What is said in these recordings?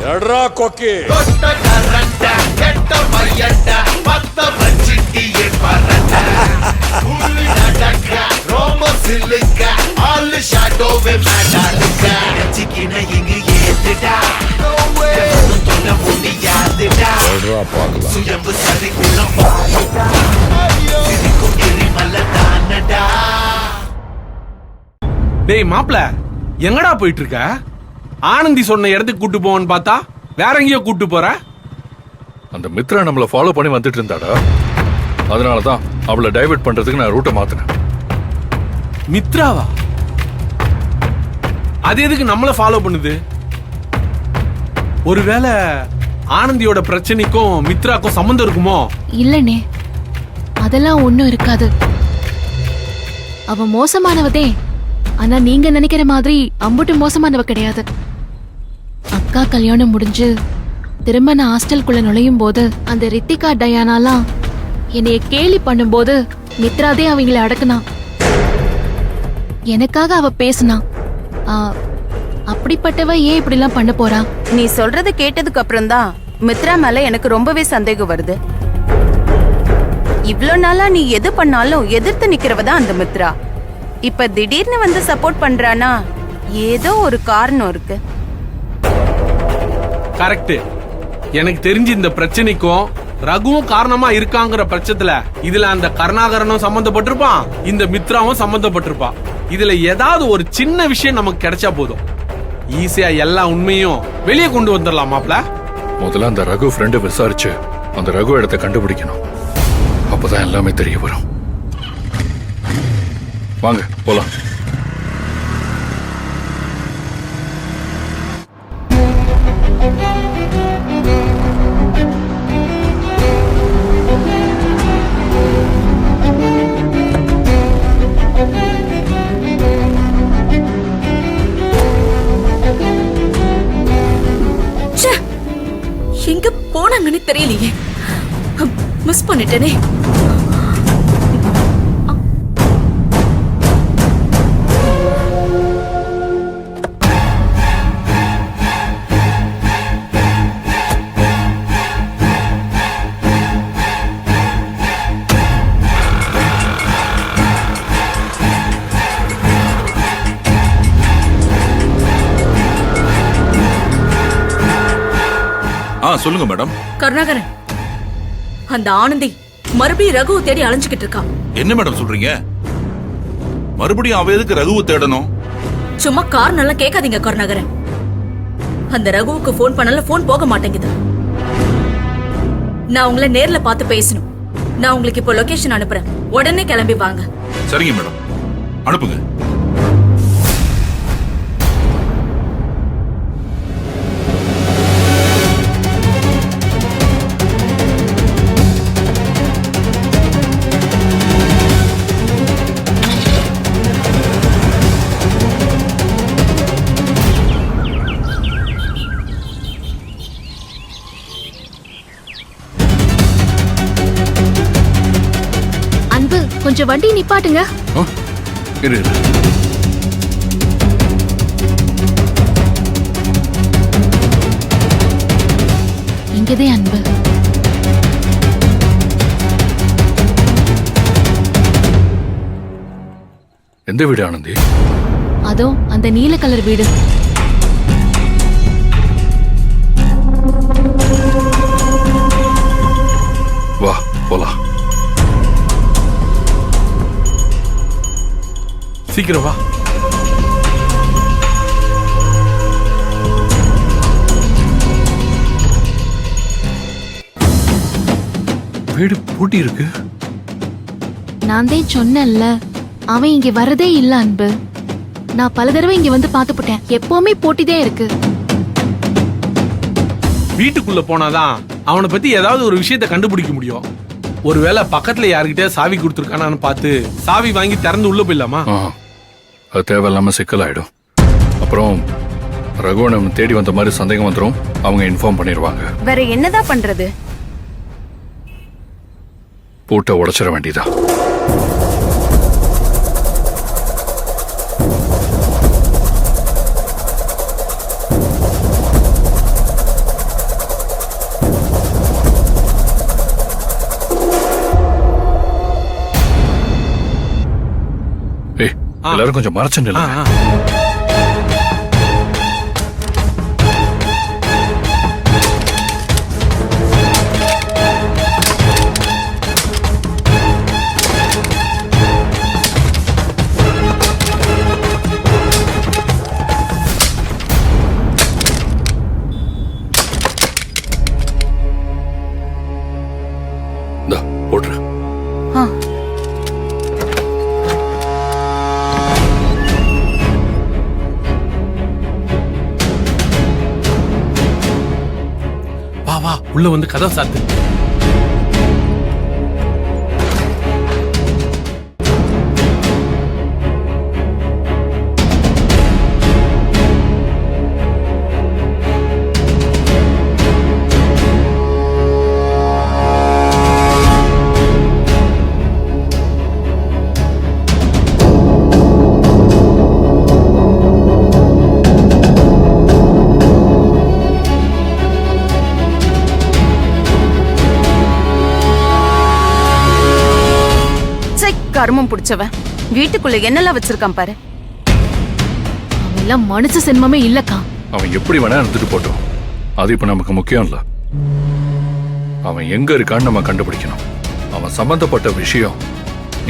எட்ரா கொக்கி டேய் மாப்ள, எங்கடா போயிட்டு இருக்க? ஆனந்தி சொன்ன இடத்துக்கு கூட்டு போவான்னு பார்த்தா வேற எங்கேயோ கூட்டு போற. அந்த மித்ரா நம்மள ஃபாலோ பண்ணி வந்துட்டு இருந்தாடா. அதனாலதான் அவளை டைவர்ட் பண்றதுக்கு நான் ரூட்டை மாத்தினேன். மித்ராவா? அது எதுக்கு நம்மள ஃபாலோ பண்ணுது? ஒருவேளை ஆனந்தியோட பிரச்சனைக்கும் மித்ராக்கும் சம்பந்தம் இருக்குமோ? இல்லனே, அதெல்லாம் ஒண்ணும் இருக்காது. அவ மோசமானவதே, ஆனா நீங்க நினைக்கிற மாதிரி அம்புட்டு மோசமானவ கிடையாது. அக்கா கல்யாணம் முடிஞ்சு திரும்ப நான் ஹாஸ்டலுக்குள்ள நுழையும் போது அந்த ரித்திகா டயானாலாம் என்னைய கேலி பண்ணும்போது மித்ராதே அவங்கள அடக்குனா. எனக்காக அவ பேசினா. அப்படிப்பட்டவ ஏன் இப்படி எல்லாம் பண்ண போறா? நீ சொல்றத கேட்டதுக்கு அப்புறம் தான் மித்ரா மேல எனக்கு ரொம்பவே சந்தேகம் வருது. இவ்ளோ நாளா நீ எது பண்ணாலும் எதிர்த்து நிக்கிறவதான் அந்த மித்ரா. இப்ப திடீர்னு வந்து சப்போர்ட் பண்றானா, ஏதோ ஒரு காரணம் இருக்கு. கரெக்ட். எனக்கு தெரிஞ்சு இந்த பிரச்சனைக்கும் ரகுவும் காரணமா இருக்காங்கிற பட்சத்துல இதுல அந்த கருணாகரனும் சம்பந்தப்பட்டிருப்பான், இந்த மித்ராவும் சம்பந்தப்பட்டிருப்பான். இதுல ஏதாவது ஒரு சின்ன விஷயம் நமக்கு கிடைச்சா போதும், ஈஸியா எல்லா உண்மையும் வெளியே கொண்டு வந்துடலாம் மாப்ள. முதல்ல அந்த ரகு ஃப்ரெண்டு விசாரிச்சு அந்த ரகு இடத்தை கண்டுபிடிக்கணும். அப்பதான் எல்லாமே தெரிய வரும். வாங்க போலாம். எங்க போனாங்கன்னு தெரியலையே, மிஸ் பண்ணிட்டேனே. சொல்லுங்க மேடம். கருணாகரன், அந்த ஆனந்தி மறுபடியும் ரகுவை தேடி அலைஞ்சுக்கிட்டு இருக்கா. என்ன மேடம் சொல்றீங்க? மறுபடியும் அவ எதுக்கு ரகுவை தேடணும்? சும்மா காரணம் எல்லாம் கேட்காதீங்க கருணாகரன். அந்த ரகுவுக்கு போன் பண்ணல, போன் போக மாட்டேங்குது. நான் உங்களை நேர்ல பார்த்து பேசணும். நான் உங்களுக்கு இப்போ லொகேஷன் அனுப்புறேன், உடனே கிளம்பி வாங்க. சரிங்க மேடம், அனுப்புங்க. கொஞ்சம் வண்டி நிப்பாட்டுங்க. இங்கதே அன்பு. எந்த வீடு ஆனந்தி? அதோ அந்த நீல கலர் வீடு. வா போலாம். சீக்கிரம் வா. வீடு பூட்டி இருக்கு. நான் தான் சொன்னேன்ல, அவன் இங்க வரதே இல்ல அன்பு. நான் பல தடவை இங்க வந்து பாத்துப்பட்டேன், எப்பவுமே போட்டிதே இருக்கு. வீட்டுக்குள்ள போனாதான் அவனை பத்தி ஏதாவது ஒரு விஷயத்தை கண்டுபிடிக்க முடியும். ஒருவேளை பக்கத்துல யாருக்கிட்டே சாவி கொடுத்துருக்கானான்னு பார்த்து சாவி வாங்கி திறந்து உள்ள போயிடலாமா? அது தேவையில்லாம சிக்கலாயிடும். அப்புறம் ரகுவை நம்ம தேடி வந்த மாதிரி சந்தேகம் வந்துடும், அவங்க இன்ஃபார்ம் பண்ணிடுவாங்க. வேற என்னதான் பண்றது? பூட்டை உடைச்சிட வேண்டியதா. எல்லாரும் கொஞ்சம் மறைச்சு ஆ, நில்லுங்க. ஆ. இந்தா, போட்டுரு. ஆ. வா வா உள்ள வந்து கதை சாத்து. சை, கருமம் பிடிச்சவன் வீட்டுக்குள்ள என்னெல்லாம் வச்சிருக்கான் பாரு. அவன் எல்லாம் மனுஷ சென்மமே இல்லக்கா. அவன் எப்படி வேணா இருந்துட்டு போட்டோம். அது இப்ப நமக்கு முக்கியம் இல்ல. அவன் எங்க இருக்கான்னு நம்ம கண்டுபிடிக்கணும். அவன் சம்பந்தப்பட்ட விஷயம்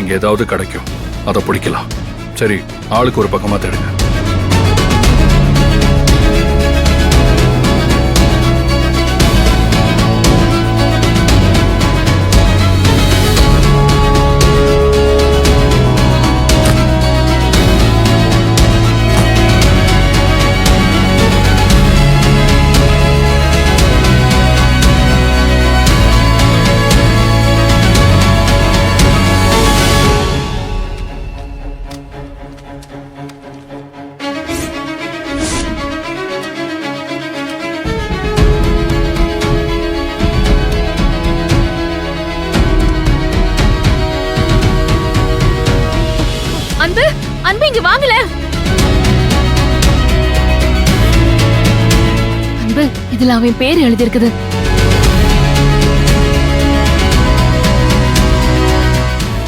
இங்க ஏதாவது கிடைக்கும், அதை பிடிக்கலாம். சரி, ஆளுக்கு ஒரு பக்கமா தேடுங்க. அன்பு, அன்பு இங்க வாங்கல. அன்பு, இதுல அவன் பேர் எழுதியிருக்குது.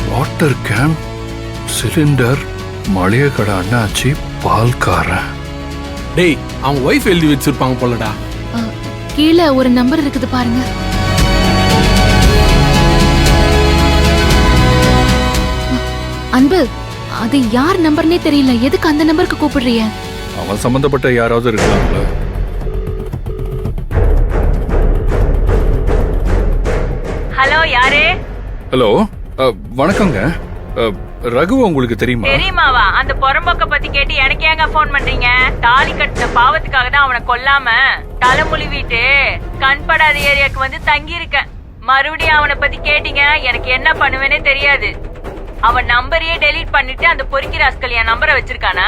வாட்டர் கேன், சிலிண்டர், மளிகை கடை அண்ணாச்சி, பால்காரன். டேய் அவன் ஒய்ஃப் எழுதி வச்சிருப்பாங்க போலடா. கீழே ஒரு நம்பர் இருக்குது பாருங்க. அன்பு, அது யார் நம்பர்னே தெரியல. எதுக்கு அந்த நம்பருக்கு கூப்பிடுறீங்க? அவன் சம்பந்தப்பட்ட யாராவது இருக்கலாம்ல. ஹலோ, யாரு? ஹலோ, வணக்கங்க. ரகு உங்களுக்கு தெரியுமா? தெரியுமாவா? அந்த பொறம்போக்க பத்தி கேட்டு எனக்கு ஏங்க போன் பண்றீங்க? தாலி கட்டின பாவத்துக்காக தான் அவனை கொல்லாம தலைமுழி வீட்டு கண்படாத ஏரியாக்கு வந்து தங்கி இருக்கேன். மறுபடியும் அவனை பத்தி கேட்டீங்க, எனக்கு என்ன பண்ணுவேனே தெரியாது. அவன் நம்பரையே டெலீட் பண்ணிட்டு அந்த பொறுக்கி ராஸ்கல் என் நம்பரை வச்சிருக்கானா?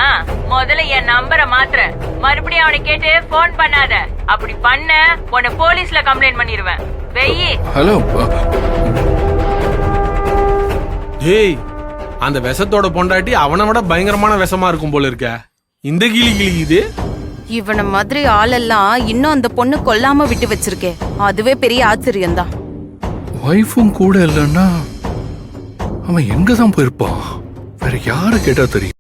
முதல்ல என் நம்பரை மாத்துற, மறுபடியும் அவனை கேட்டு போன் பண்ணாத. அப்படி பண்ண உன்னை போலீஸ்ல கம்ப்ளைண்ட் பண்ணிடுவேன். வெயி. ஹலோ. டேய் அந்த விஷத்தோட பொண்டாட்டி அவனை விட பயங்கரமான விஷமா இருக்கும் போல இருக்க. இந்த கிளி கிளிக்குது. இவன மாதிரி ஆளெல்லாம் இன்னும் அந்த பொண்ணு கொல்லாம விட்டு வச்சிருக்கே, அதுவே பெரிய ஆச்சரியம்தான். ஒய்ஃபும் கூட இல்லைன்னா அவன் எங்க தான் போயிருப்பான்? வேற யாரு கேட்டா தெரியும்?